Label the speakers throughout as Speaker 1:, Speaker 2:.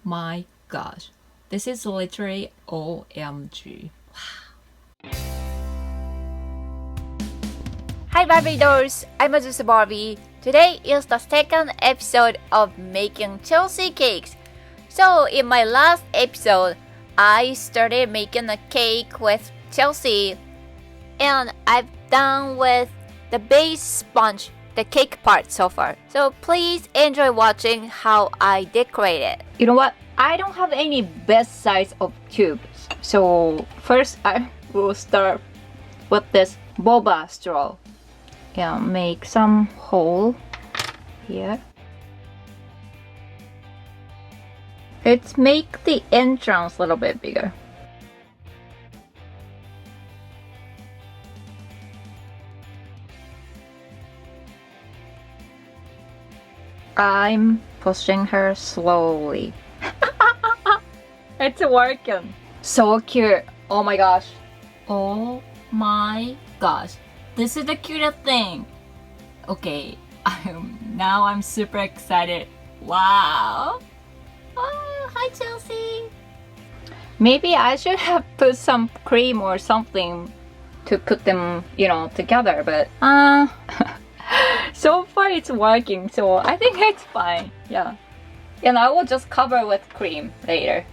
Speaker 1: my gosh. This is literally OMG. Wow.
Speaker 2: Hi Barbie dolls, I'm Azusa Barbie. Today is the second episode of making Chelsea cakes. So in my last episode, I started making a cake with Chelsea, and I've done with the base sponge, the cake part so far. So please enjoy watching how I decorate it. You know what? I don't have any best size of cubes. So first I will start with this boba straw. Yeah, make some hole here. Let's make the entrance a little bit bigger. I'm pushing her slowly. It's working. So cute. Oh my gosh.
Speaker 1: Oh my gosh. This is the cutest thing. Okay, now I'm super excited. Wow. Oh, hi Chelsea.
Speaker 2: Maybe I should have put some cream or something to put them, together, but so far it's working, so I think it's fine. Yeah. And I will just cover with cream later.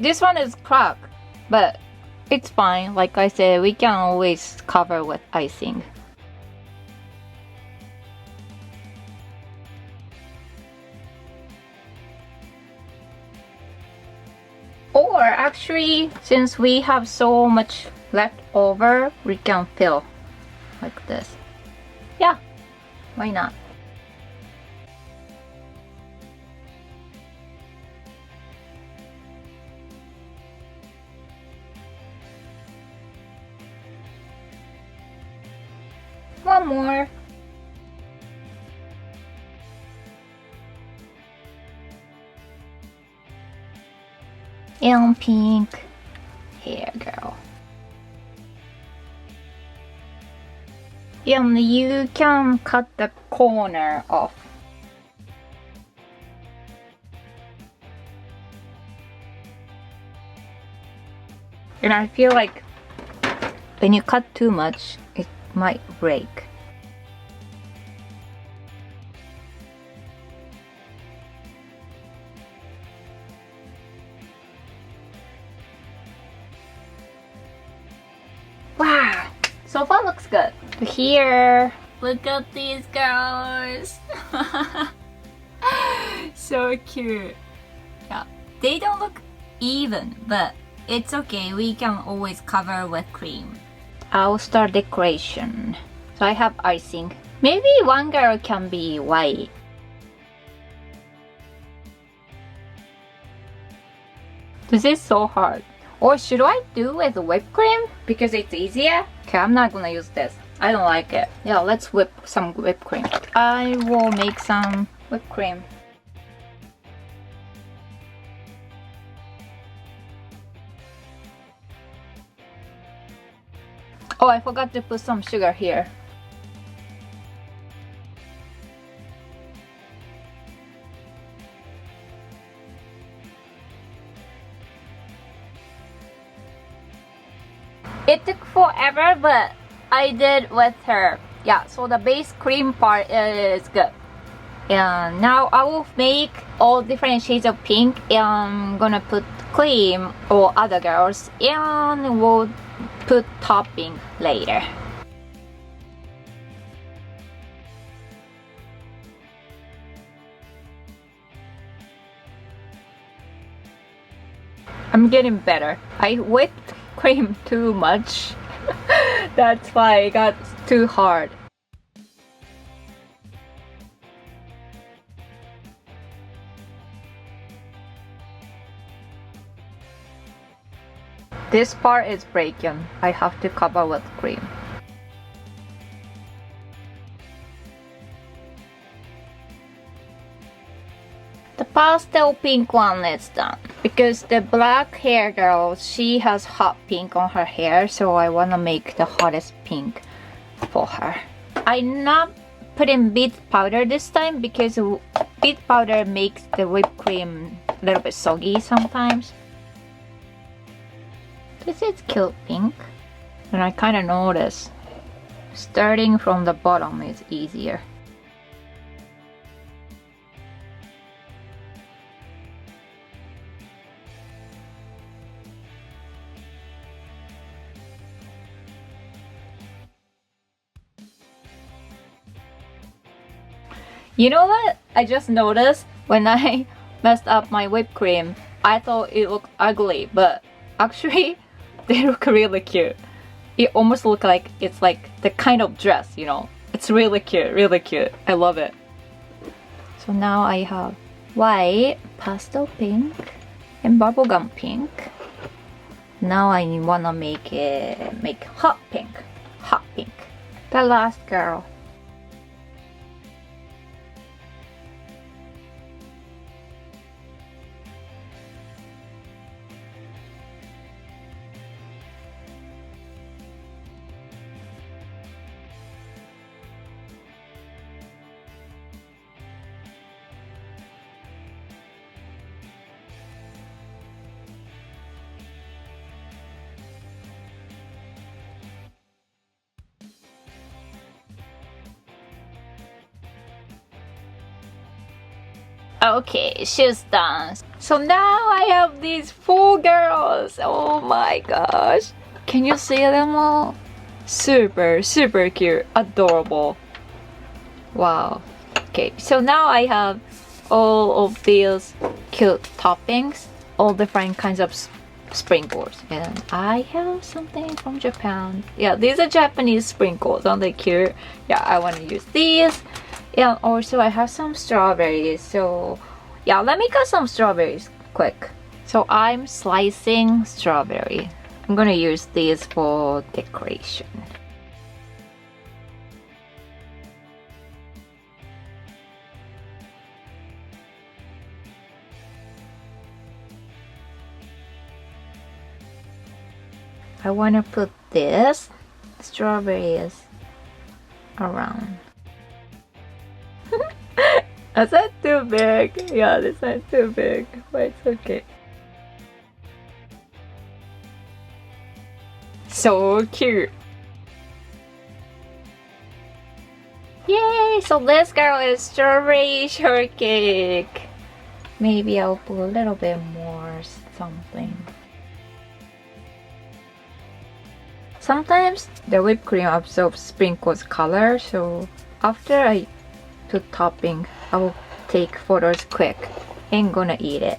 Speaker 2: This one is cracked, but it's fine. Like I said, we can always cover with icing. Or actually, since we have so much left over, we can fill like this. Yeah, why not? One more. And pink. Here, girl. And you can cut the corner off. And I feel like when you cut too much, it might break. Wow, so far looks good. Here,
Speaker 1: Look at these girls. So cute. Yeah, they don't look even, but it's okay. We can always cover with cream.
Speaker 2: I'll start decoration. So I have icing. Maybe one girl can be white. This is so hard. Or should I do with whipped cream? Because it's easier? Okay, I'm not gonna use this. I don't like it. Yeah, let's whip some whipped cream. I will make some whipped cream. Oh, I forgot to put some sugar here. It took forever, but I did with her. Yeah, so the base cream part is good. And now I will make all different shades of pink, and I'm gonna put cream or other girls, and we'll put topping later. I'm getting better. I whipped cream too much. That's why it got too hard. This part is breaking. I have to cover with cream. The pastel pink one is done. Because the black hair girl, she has hot pink on her hair, so I wanna make the hottest pink for her. I'm not putting beet powder this time because beet powder makes the whipped cream a little bit soggy sometimes. This is cute pink. And I kinda notice starting from the bottom is easier. You know what? I just noticed when I messed up my whipped cream, I thought it looked ugly, but actually they look really cute. It almost looks like it's like the kind of dress, you know. It's really cute, really cute. I love it. So now I have white, pastel pink, and bubblegum pink. Now I wanna make hot pink. Hot pink. The last girl. Okay, she's done. So now I have these 4 girls. Oh my gosh. Can you see them all? Super, super cute. Adorable. Wow. Okay, so now I have all of these cute toppings. All different kinds of sprinkles. And I have something from Japan. Yeah, these are Japanese sprinkles. Aren't they cute? Yeah, I want to use these. And also I have some strawberries, so yeah, let me cut some strawberries quick. So I'm slicing strawberry. I'm gonna use these for decoration. I wanna put this strawberries around. Is that too big? Yeah, this one's too big, but it's okay. So cute. Yay! So this girl is strawberry shortcake. Maybe I'll put a little bit more something. Sometimes the whipped cream absorbs sprinkles color, so after I put topping, I will take photos quick and gonna eat it.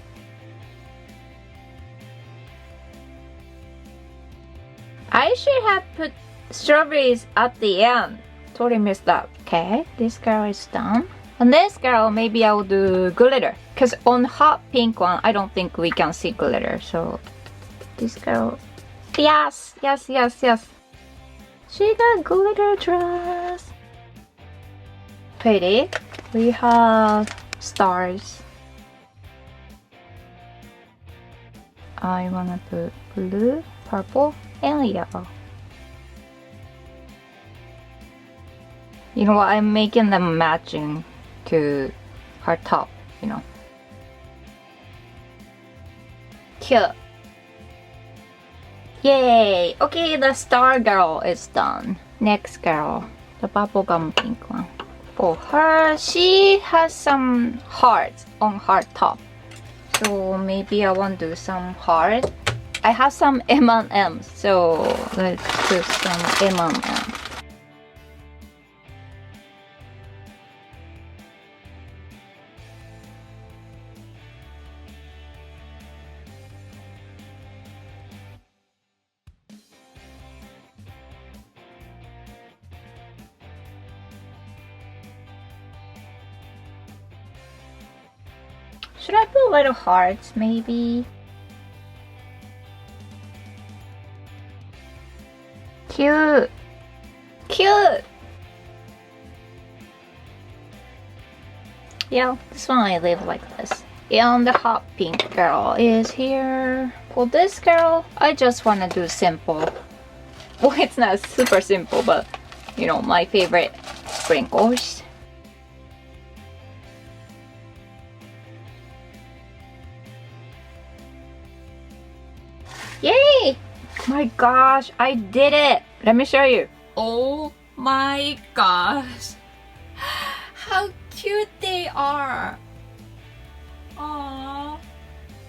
Speaker 2: I should have put strawberries at the end. Totally missed that. Okay, this girl is done. And this girl, maybe I'll do glitter. Cause on hot pink one, I don't think we can see glitter. So this girl, yes, yes, yes, yes. She got glitter dress. Pretty. We have stars. I wanna put blue, purple, and yellow. You know what? I'm making them matching to her top, you know. Cute. Yay! Okay, the star girl is done. Next girl, the bubblegum pink one. For her, she has some hearts on her top. So maybe I want to do some heart. I have some M&Ms, so let's do some M&Ms. Should I put little hearts, maybe? Cute! Cute! Yeah, this one I leave like this.
Speaker 1: And the hot pink girl is here. For this girl, I just want to do simple. Well, it's not super simple, but you know, my favorite sprinkles. Yay! My gosh, I did it! Let me show you. Oh my gosh! How cute they are! Aww!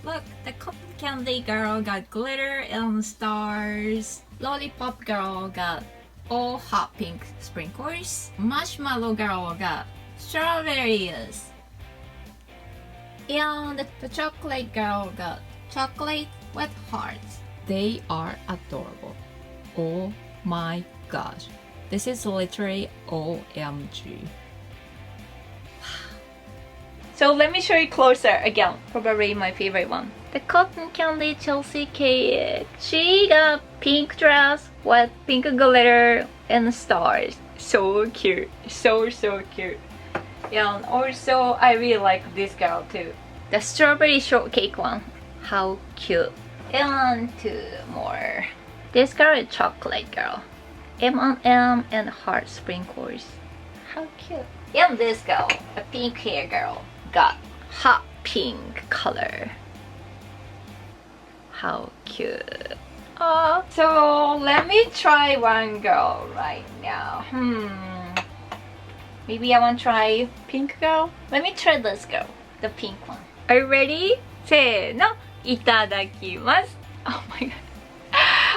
Speaker 1: Look, the cotton candy girl got glitter and stars. Lollipop girl got all hot pink sprinkles. Marshmallow girl got strawberries. And the chocolate girl got chocolate with hearts. They are adorable. Oh my gosh. This is literally OMG. So let me show you closer again. Probably my favorite one. The cotton candy Chelsea cake. She got pink dress with pink glitter and stars. So cute. So cute. And also I really like this girl too. The strawberry shortcake one. How cute. And two more. This girl is chocolate girl. M&M and heart sprinkles. How cute. And this girl, a pink hair girl, got hot pink color. How cute. Oh, so let me try one girl right now. Maybe I want to try pink girl. Let me try this girl, the pink one. Are you ready? せーの、いただきます。Oh my god.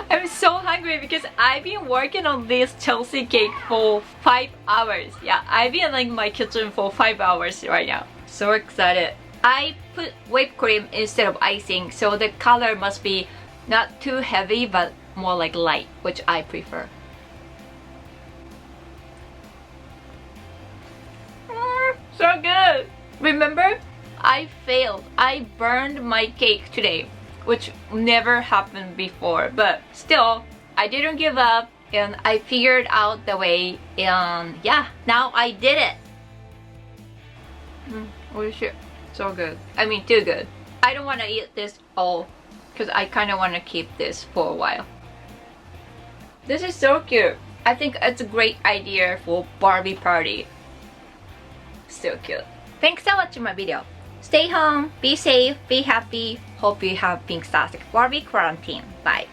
Speaker 1: I'm so hungry because I've been working on this Chelsea cake for 5 hours. Yeah, I've been in my kitchen for 5 hours right now. So excited. I put whipped cream instead of icing, so the color must be not too heavy but more like light, which I prefer. So good! Remember? I failed. I burned my cake today, which never happened before, but still, I didn't give up and I figured out the way, and yeah, now I did it. Oh shit, so good. I mean, too good. I don't want to eat this all because I kind of want to keep this for a while. This is so cute. I think it's a great idea for Barbie party. So cute. Thanks for watching my video. Stay home, be safe, be happy. Hope you have pink plastic Barbie quarantine. Bye.